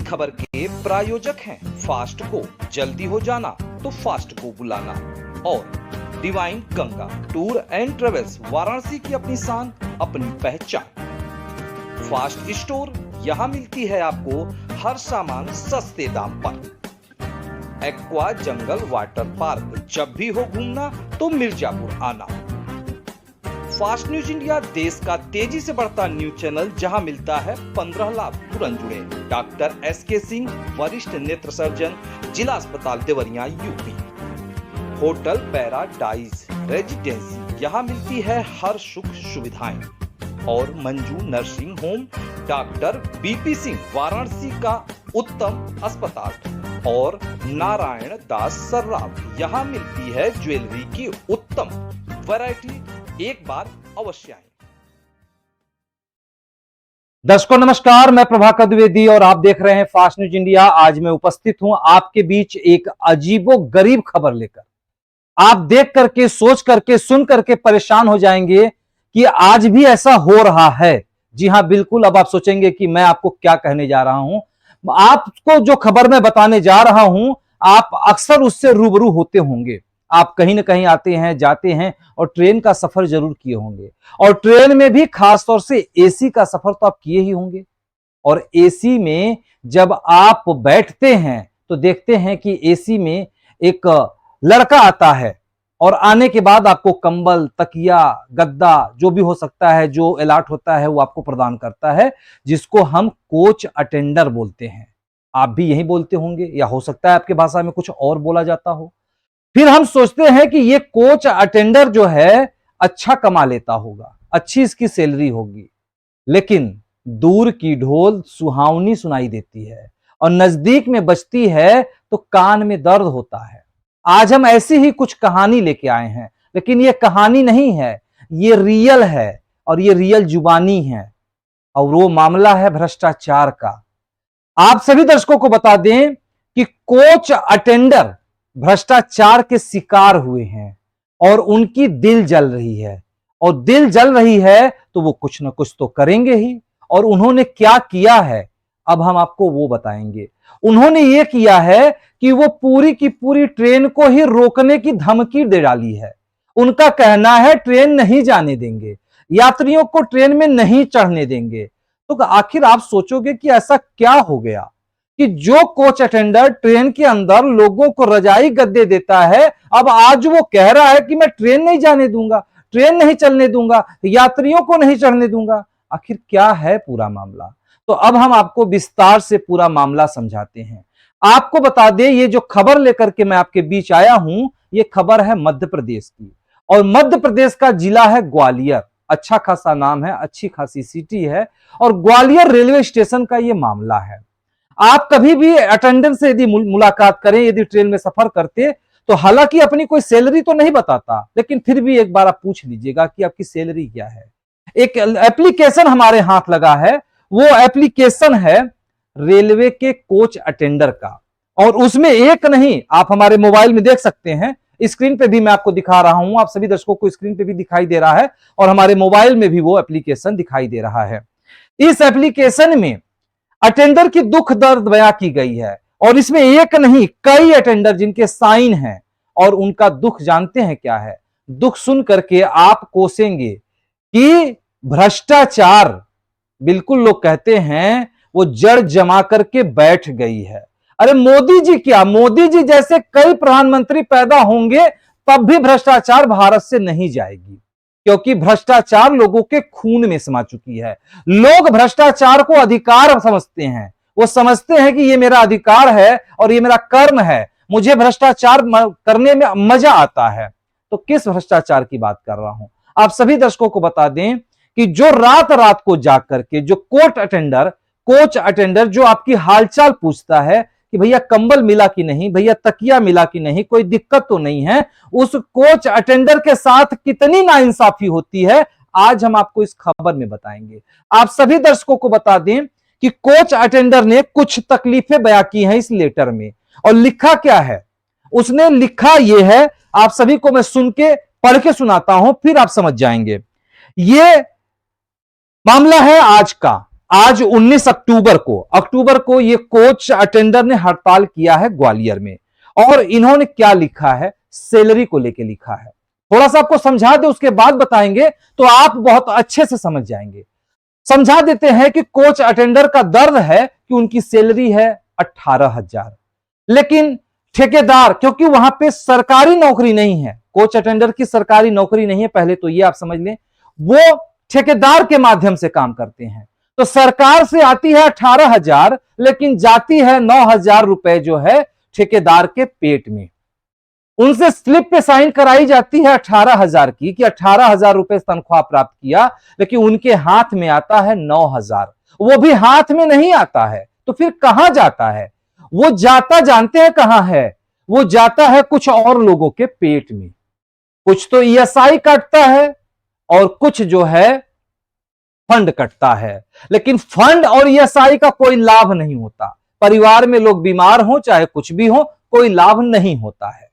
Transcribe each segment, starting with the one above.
खबर के प्रायोजक हैं फास्ट को, जल्दी हो जाना तो फास्ट को बुलाना, और divine Ganga tour and travels, Varanasi की अपनी शान अपनी पहचान। फास्ट स्टोर, यहाँ मिलती है आपको हर सामान सस्ते दाम पर। एक्वा जंगल वाटर पार्क, जब भी हो घूमना तो मिर्जापुर आना। फास्ट न्यूज इंडिया देश का तेजी से बढ़ता न्यूज चैनल, जहां मिलता है 15 लाभ तुरंत जुड़े। डॉक्टर SK सिंह, वरिष्ठ नेत्र सर्जन, जिला अस्पताल Deoria UP. Hotel paradise residency, यहाँ मिलती है हर सुख सुविधाएं। और Manju nursing home, doctor BP Singh, Varanasi का उत्तम अस्पताल। और नारायण दास सर्राफ, यहाँ मिलती है ज्वेलरी की उत्तम वैरायटी। एक बार अवश्य आएं। दर्शकों नमस्कार, मैं प्रभाकर द्विवेदी और आप देख रहे हैं फास्ट न्यूज इंडिया। आज मैं उपस्थित हूं आपके बीच एक अजीबो गरीब खबर लेकर। आप देख करके, सोच करके, सुन करके परेशान हो जाएंगे कि आज भी ऐसा हो रहा है। जी हां, बिल्कुल। अब आप सोचेंगे कि मैं आपको क्या कहने जा रहा हूं। आपको जो खबर मैं बताने जा रहा हूं, आप अक्सर उससे रूबरू होते होंगे। आप कहीं ना कहीं आते हैं, जाते हैं और ट्रेन का सफर जरूर किए होंगे। और ट्रेन में भी खासतौर से AC का सफर तो आप किए ही होंगे। और AC में जब आप बैठते हैं तो देखते हैं कि AC में एक लड़का आता है और आने के बाद आपको कंबल, तकिया, गद्दा जो भी हो सकता है, जो अलॉट होता है वो आपको प्रदान करता है, जिसको हम कोच अटेंडर बोलते हैं। आप भी यही बोलते होंगे, या हो सकता है आपके भाषा में कुछ और बोला जाता हो। फिर हम सोचते हैं कि ये कोच अटेंडर जो है अच्छा कमा लेता होगा, अच्छी इसकी सैलरी होगी। लेकिन दूर की ढोल सुहावनी सुनाई देती है और नजदीक में बजती है तो कान में दर्द होता है। आज हम ऐसी ही कुछ कहानी लेके आए हैं, लेकिन ये कहानी नहीं है, ये रियल है और ये रियल जुबानी है। और वो मामला है भ्रष्टाचार का। आप सभी दर्शकों को बता दें कि कोच अटेंडर भ्रष्टाचार के शिकार हुए हैं और उनकी दिल जल रही है। और दिल जल रही है तो वो कुछ ना कुछ तो करेंगे ही। और उन्होंने क्या किया है, अब हम आपको वो बताएंगे। उन्होंने ये किया है कि वो पूरी की पूरी ट्रेन को ही रोकने की धमकी दे डाली है। उनका कहना है ट्रेन नहीं जाने देंगे, यात्रियों को ट्रेन में नहीं चढ़ने देंगे। तो आखिर आप सोचोगे कि ऐसा क्या हो गया कि जो कोच अटेंडर ट्रेन के अंदर लोगों को रजाई गद्दे देता है, अब आज वो कह रहा है कि मैं ट्रेन नहीं जाने दूंगा, ट्रेन नहीं चलने दूंगा, यात्रियों को नहीं चढ़ने दूंगा। आखिर क्या है पूरा मामला? तो अब हम आपको विस्तार से पूरा मामला समझाते हैं। आपको बता दें, ये जो खबर लेकर के मैं आपके बीच आया हूं, ये खबर है मध्य प्रदेश की। और मध्य प्रदेश का जिला है ग्वालियर। अच्छा खासा नाम है, अच्छी खासी सिटी है। और ग्वालियर रेलवे स्टेशन का ये मामला है। आप कभी भी अटेंडेंट से यदि मुलाकात करें, यदि ट्रेन में सफर करते, तो हालांकि अपनी कोई सैलरी तो नहीं बताता, लेकिन फिर भी एक बार आप पूछ लीजिएगा कि आपकी सैलरी क्या है। एक एप्लीकेशन हमारे हाथ लगा है, वो एप्लीकेशन है रेलवे के कोच अटेंडर का। और उसमें एक नहीं, आप हमारे मोबाइल में देख सकते हैं, स्क्रीन पे भी मैं आपको दिखा रहा हूं, आप सभी दर्शकों को स्क्रीन पे भी दिखाई दे रहा है और हमारे मोबाइल में भी वो एप्लीकेशन दिखाई दे रहा है। इस एप्लीकेशन में अटेंडर की दुख दर्द बयां की गई है और इसमें एक नहीं कई अटेंडर जिनके साइन हैं। और उनका दुख जानते हैं क्या है? दुख सुन करके आप कोसेंगे कि भ्रष्टाचार, बिल्कुल लोग कहते हैं वो जड़ जमा करके बैठ गई है। अरे मोदी जी क्या, मोदी जी जैसे कई प्रधानमंत्री पैदा होंगे तब भी भ्रष्टाचार भारत से नहीं जाएगी, क्योंकि भ्रष्टाचार लोगों के खून में समा चुकी है। लोग भ्रष्टाचार को अधिकार समझते हैं। वो समझते हैं कि ये मेरा अधिकार है और ये मेरा कर्म है, मुझे भ्रष्टाचार करने में मजा आता है। तो किस भ्रष्टाचार की बात कर रहा हूं? आप सभी दर्शकों को बता दें कि जो रात रात को जाग करके जो कोच अटेंडर जो आपकी हालचाल पूछता है कि भैया कंबल मिला कि नहीं, भैया तकिया मिला कि नहीं, कोई दिक्कत तो नहीं है, उस कोच अटेंडर के साथ कितनी नाइंसाफी होती है, आज हम आपको इस खबर में बताएंगे। आप सभी दर्शकों को बता दें कि कोच अटेंडर ने कुछ तकलीफें बयां की हैं इस लेटर में। और लिखा क्या है? उसने लिखा यह है, आप सभी को मैं सुन के पढ़ के सुनाता हूं, फिर आप समझ जाएंगे। यह मामला है आज का। आज 19 अक्टूबर को ये कोच अटेंडर ने हड़ताल किया है ग्वालियर में। और इन्होंने क्या लिखा है, सैलरी को लेकर लिखा है। थोड़ा सा आपको समझा दे, उसके बाद बताएंगे तो आप बहुत अच्छे से समझ जाएंगे। समझा देते हैं कि कोच अटेंडर का दर्द है कि उनकी सैलरी है 18,000, लेकिन ठेकेदार, क्योंकि वहां पे सरकारी नौकरी नहीं है, कोच अटेंडर की सरकारी नौकरी नहीं है, पहले तो ये आप समझ लें, वो ठेकेदार के माध्यम से काम करते हैं। तो सरकार से आती है 18,000, लेकिन जाती है 9,000 रुपए जो है ठेकेदार के पेट में। उनसे स्लिप पे साइन कराई जाती है 18,000 की कि 18,000 रुपए तनख्वाह प्राप्त किया, लेकिन उनके हाथ में आता है 9,000। वो भी हाथ में नहीं आता है, तो फिर कहां जाता है? वो जाता जानते हैं कहां है? वो जाता है कुछ और लोगों के पेट में। कुछ तो ईएसआई कटता है और कुछ जो है फंड कटता है, लेकिन फंड और ईएसआई का कोई लाभ नहीं होता। परिवार में लोग बीमार हो चाहे कुछ भी हो, कोई लाभ नहीं होता है।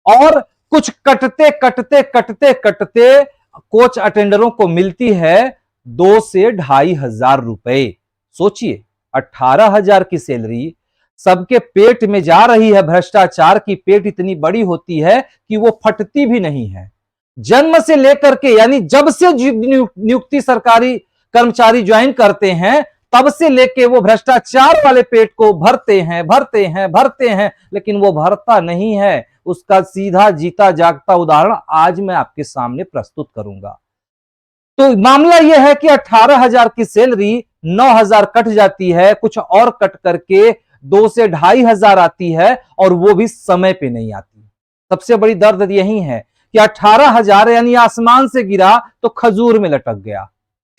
और कुछ कटते कटते कटते कटते कोच अटेंडरों को मिलती है 2 से 2,500 रुपए। सोचिए, 18,000 की सैलरी सबके पेट में जा रही है। भ्रष्टाचार की पेट इतनी बड़ी होती है कि वो फटती भी नहीं है। जन्म से लेकर के, यानी जब से नियुक्ति सरकारी कर्मचारी ज्वाइन करते हैं, तब से लेके वो भ्रष्टाचार वाले पेट को भरते हैं, लेकिन वो भरता नहीं है। उसका सीधा जीता जागता उदाहरण आज मैं आपके सामने प्रस्तुत करूंगा। तो मामला यह है कि 18,000 की सैलरी 9,000 कट जाती है, कुछ और कट करके 2 से 2,500 आती है, और वो भी समय पे नहीं आती। सबसे बड़ी दर्द यही है कि 18,000 यानी आसमान से गिरा तो खजूर में लटक गया।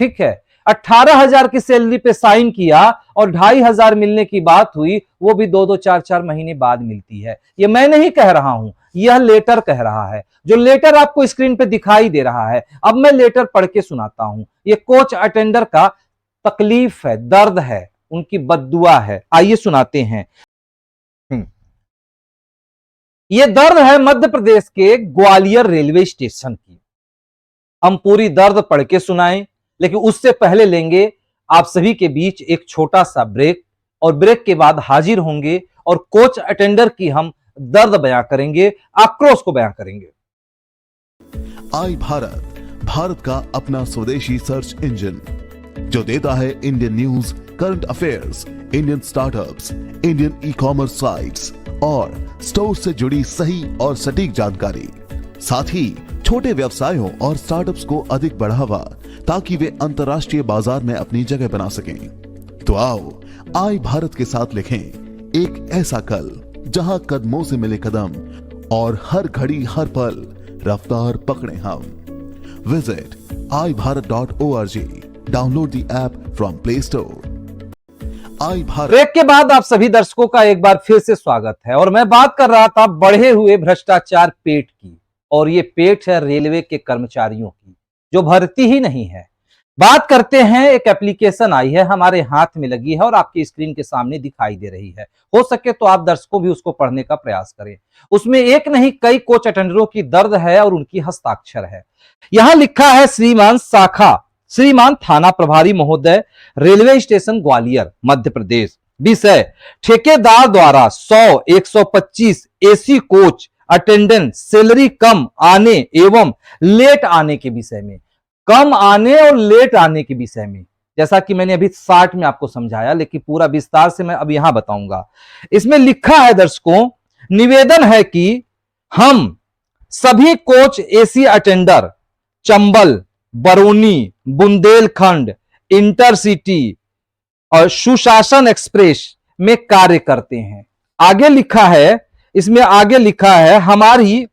ठीक है, 18,000 की सैलरी पे साइन किया और 2,500 मिलने की बात हुई, वो भी 2-2, 4-4 महीने बाद मिलती है। ये मैं नहीं कह रहा हूं, यह लेटर कह रहा है। जो लेटर आपको स्क्रीन पे दिखाई दे रहा है, अब मैं लेटर पढ़ के सुनाता हूं। ये कोच अटेंडर का तकलीफ है, दर्द है, उनकी बद्दुआ है। आइए सुनाते हैं। ये दर्द है मध्य प्रदेश के ग्वालियर रेलवे स्टेशन की। हम पूरी दर्द पढ़ के सुनाएं, लेकिन उससे पहले लेंगे आप सभी के बीच एक छोटा सा ब्रेक, और ब्रेक के बाद हाजिर होंगे और कोच अटेंडर की हम दर्द बयां करेंगे, आक्रोश को बयां करेंगे। आई भारत, भारत का अपना स्वदेशी सर्च इंजन, जो देता है Indian news, current affairs, Indian startups, Indian e commerce sites और स्टोर से जुड़ी सही और सटीक जानकारी। साथ ही छोटे व्यवसायों और स्टार्टअप्स को अधिक बढ़ावा, ताकि वे अंतर्राष्ट्रीय बाजार में अपनी जगह बना सकें। तो आओ आई भारत के साथ लिखें एक ऐसा कल, जहां कदमों से मिले कदम और हर घड़ी हर पल रफ्तार पकड़े हम। Visit iBharat.org, download the app from Play Store. I Bharat. Break के बाद आप सभी दर्शकों का एक बार फिर से स्वागत है, और मैं बात कर रहा था बढ़े हुए भ्रष्टाचार पेट की, और ये पेट है रेलवे के कर्मचारियों की, जो भर्ती ही नहीं है। बात करते हैं, एक एप्लीकेशन आई है, हमारे हाथ में लगी है और आपकी स्क्रीन के सामने दिखाई दे रही है। हो सके तो आप दर्शकों भी उसको पढ़ने का प्रयास करें। उसमें एक नहीं कई कोच अटेंडरों की दर्द है और उनकी हस्ताक्षर है। यहां लिखा है श्रीमान थाना प्रभारी महोदय, रेलवे स्टेशन ग्वालियर, मध्य प्रदेश। विषय, ठेकेदार द्वारा 100, 125 एसी कोच अटेंडेंट सैलरी कम आने एवं लेट आने के विषय में। कम आने और लेट आने के विषय में, जैसा कि मैंने अभी 60 में आपको समझाया, लेकिन पूरा विस्तार से मैं अब यहां बताऊंगा। इसमें लिखा है दर्शकों, निवेदन है कि हम सभी coach AC attender Chambal, Barauni, Bundelkhand, intercity और सुशासन एक्सप्रेस में कार्य करते हैं। आगे लिखा है, इसमें आगे लिखा है, हमारी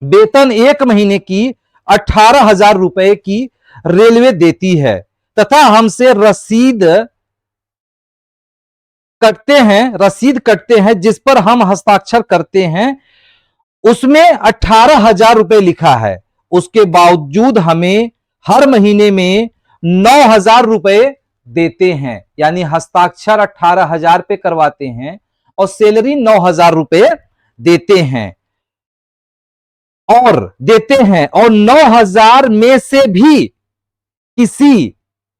वेतन 1 महीने की 18,000 रुपए की रेलवे देती है, तथा हमसे रसीद कटते हैं जिस पर हम हस्ताक्षर करते हैं, उसमें 18,000 रुपए लिखा है। उसके बावजूद हमें हर महीने में 9,000 रुपए देते हैं, यानी हस्ताक्षर 18,000 पे करवाते हैं और सैलरी 9,000 रुपए देते हैं और 9,000 में से भी किसी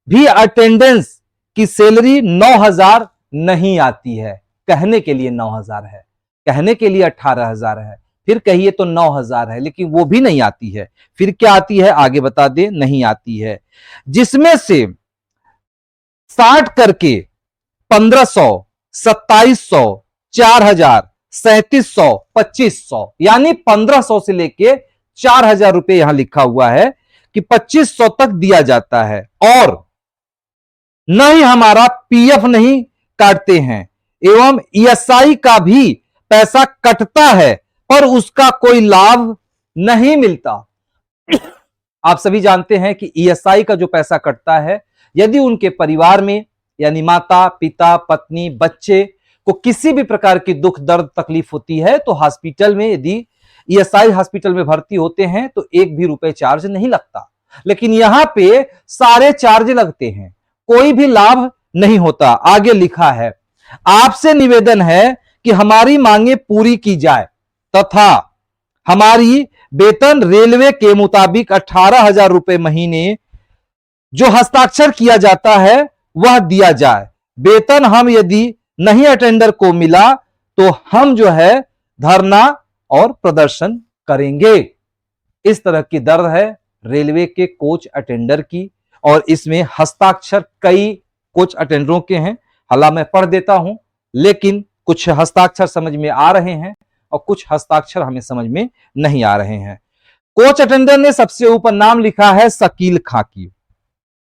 भी अटेंडेंस कि सैलरी 9,000 नहीं आती है, कहने के लिए 9,000 है, कहने के लिए 18,000 है, फिर कहिए तो 9,000 है, लेकिन वो भी नहीं आती है। फिर क्या आती है आगे बता दे, नहीं आती है, जिसमें से 60 करके 1,500, 2,700, 4,000, 3,700, 2,500, यानी 1,500 से लेके 4,000 रुपए यहां लिखा हुआ है कि 2,500 तक दिया जाता है। और न ही हमारा पीएफ नहीं काटते हैं एवं ईएसआई का भी पैसा कटता है, पर उसका कोई लाभ नहीं मिलता। आप सभी जानते हैं कि ईएसआई का जो पैसा कटता है, यदि उनके परिवार में यानी माता पिता पत्नी बच्चे को किसी भी प्रकार की दुख दर्द तकलीफ होती है, तो हॉस्पिटल में यदि ईएसआई हॉस्पिटल में भर्ती होते हैं तो एक भी रुपए चार्ज नहीं लगता, लेकिन यहां पे सारे चार्ज लगते हैं, कोई भी लाभ नहीं होता। आगे लिखा है, आपसे निवेदन है कि हमारी मांगे पूरी की जाए तथा हमारी वेतन रेलवे के मुताबिक 18,000 रुपए महीने जो हस्ताक्षर किया जाता है वह दिया जाए। वेतन हम यदि नहीं अटेंडर को मिला तो हम जो है धरना और प्रदर्शन करेंगे। इस तरह की दर्द है रेलवे के कोच अटेंडर की, और इसमें हस्ताक्षर कई कोच अटेंडरों के हैं। हालांकि मैं पढ़ देता हूं, लेकिन कुछ हस्ताक्षर समझ में आ रहे हैं और कुछ हस्ताक्षर हमें समझ में नहीं आ रहे हैं। कोच अटेंडर ने सबसे ऊपर नाम लिखा है शकील खाकी,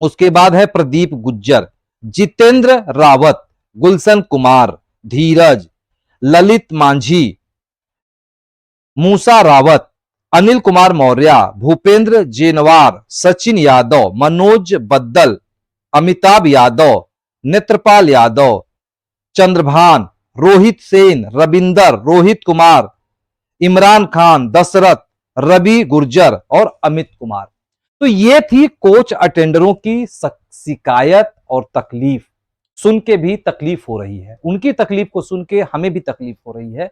उसके बाद है प्रदीप गुज्जर, जितेंद्र रावत, गुलशन कुमार, धीरज, ललित मांझी, मूसा रावत, अनिल कुमार मौर्य, भूपेंद्र जेनवार, सचिन यादव, मनोज बद्दल, अमिताभ यादव, नेत्रपाल यादव, चंद्रभान, रोहित सेन, रविंदर, रोहित कुमार, इमरान खान, दशरथ, रवि गुर्जर और अमित कुमार। तो ये थी कोच अटेंडरों की शिकायत और तकलीफ। सुन के भी तकलीफ हो रही है, उनकी तकलीफ को सुन के हमें भी तकलीफ हो रही है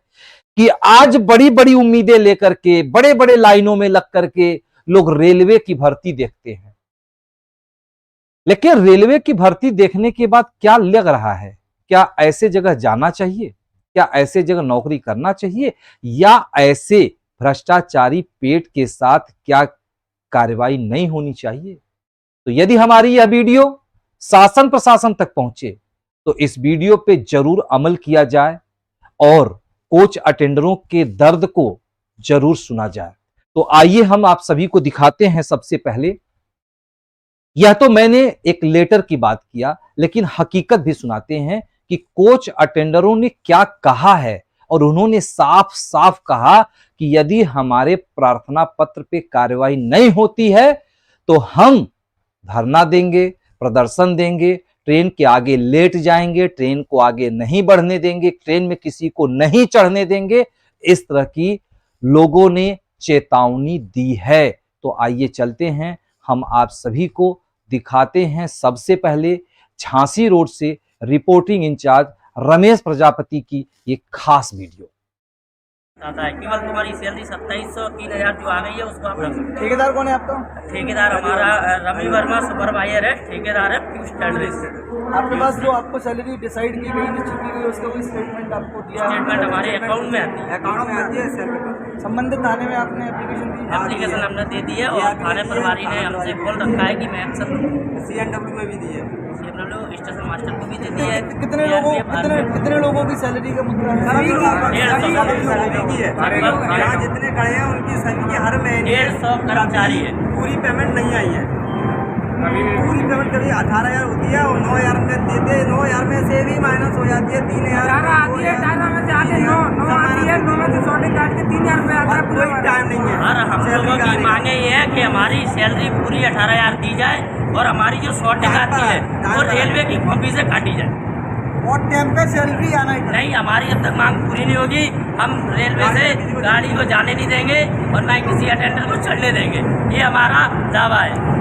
कि आज बड़ी बड़ी उम्मीदें लेकर के बड़े बड़े लाइनों में लग करके लोग रेलवे की भर्ती देखते हैं, लेकिन रेलवे की भर्ती देखने के बाद क्या लग रहा है? क्या ऐसे जगह जाना चाहिए? क्या ऐसे जगह नौकरी करना चाहिए? या ऐसे भ्रष्टाचारी पेट के साथ क्या कार्रवाई नहीं होनी चाहिए? तो यदि हमारी यह वीडियो शासन प्रशासन तक पहुंचे तो इस वीडियो पे जरूर अमल किया जाए और कोच अटेंडरों के दर्द को जरूर सुना जाए। तो आइए हम आप सभी को दिखाते हैं। सबसे पहले यह तो मैंने एक लेटर की बात किया, लेकिन हकीकत भी सुनाते हैं कि कोच अटेंडरों ने क्या कहा है। और उन्होंने साफ साफ कहा कि यदि हमारे प्रार्थना पत्र पे कार्रवाई नहीं होती है तो हम धरना देंगे, प्रदर्शन देंगे, ट्रेन के आगे लेट जाएंगे, ट्रेन को आगे नहीं बढ़ने देंगे, ट्रेन में किसी को नहीं चढ़ने देंगे। इस तरह की लोगों ने चेतावनी दी है। तो आइए चलते हैं, हम आप सभी को दिखाते हैं सबसे पहले झांसी रोड से रिपोर्टिंग इंचार्ज रमेश प्रजापति की ये खास वीडियो। आता है केवल तुम्हारी सैलरी 2700 3,000 जो आ गई है उसको आप रख सकते हो। ठेकेदार कौन है आपका? ठेकेदार हमारा रवि वर्मा सुपरवाइजर है, ठेकेदार है पीयूष टेंडरिस। आपके पास जो आपको सैलरी डिसाइड की गई, निश्चित की गई, उसका कोई स्टेटमेंट आपको दिया? स्टेटमेंट हमारे अकाउंट में आती है। अकाउंट में आती है सैलरी। संबंधित थाने में आपने एप्लीकेशन दी? एप्लीकेशन हमने दे दी है और थाने प्रभारी ने हमसे बोल रखा है कि मैं एक्शन लूँ। CNW में भी दी है, CNW स्टेशन मास्टर को भी दे दी है। कितने लोगों की सैलरी का मुद्दा है? जितने खड़े हैं उनकी सभी की हर महीने 150 कर्मचारी है। पूरी पेमेंट नहीं आई है। पूरी पेमेंट कभी 18,000 होती है और 9,000 में देते हैं। 9,000 में से भी माइनस हो जाती है 3,000 आती है, 18 में से आते हैं 9 आती है, 9 में से शॉर्टेज काट के 3,000 रुपये आता है। कोई टाइम नहीं है। और हम लोगों की मांगे ये है कि हमारी सैलरी पूरी 18,000 दी जाए और हमारी जो शॉर्टेज आती है वो रेलवे की कॉपी से काटी जाए। और टाइम पे सैलरी आना ही नहीं, हमारी जब तक मांग पूरी नहीं होगी हम रेलवे से गाड़ी को जाने नहीं देंगे और ना ही किसी अटेंडर को चढ़ने देंगे। ये हमारा दावा है।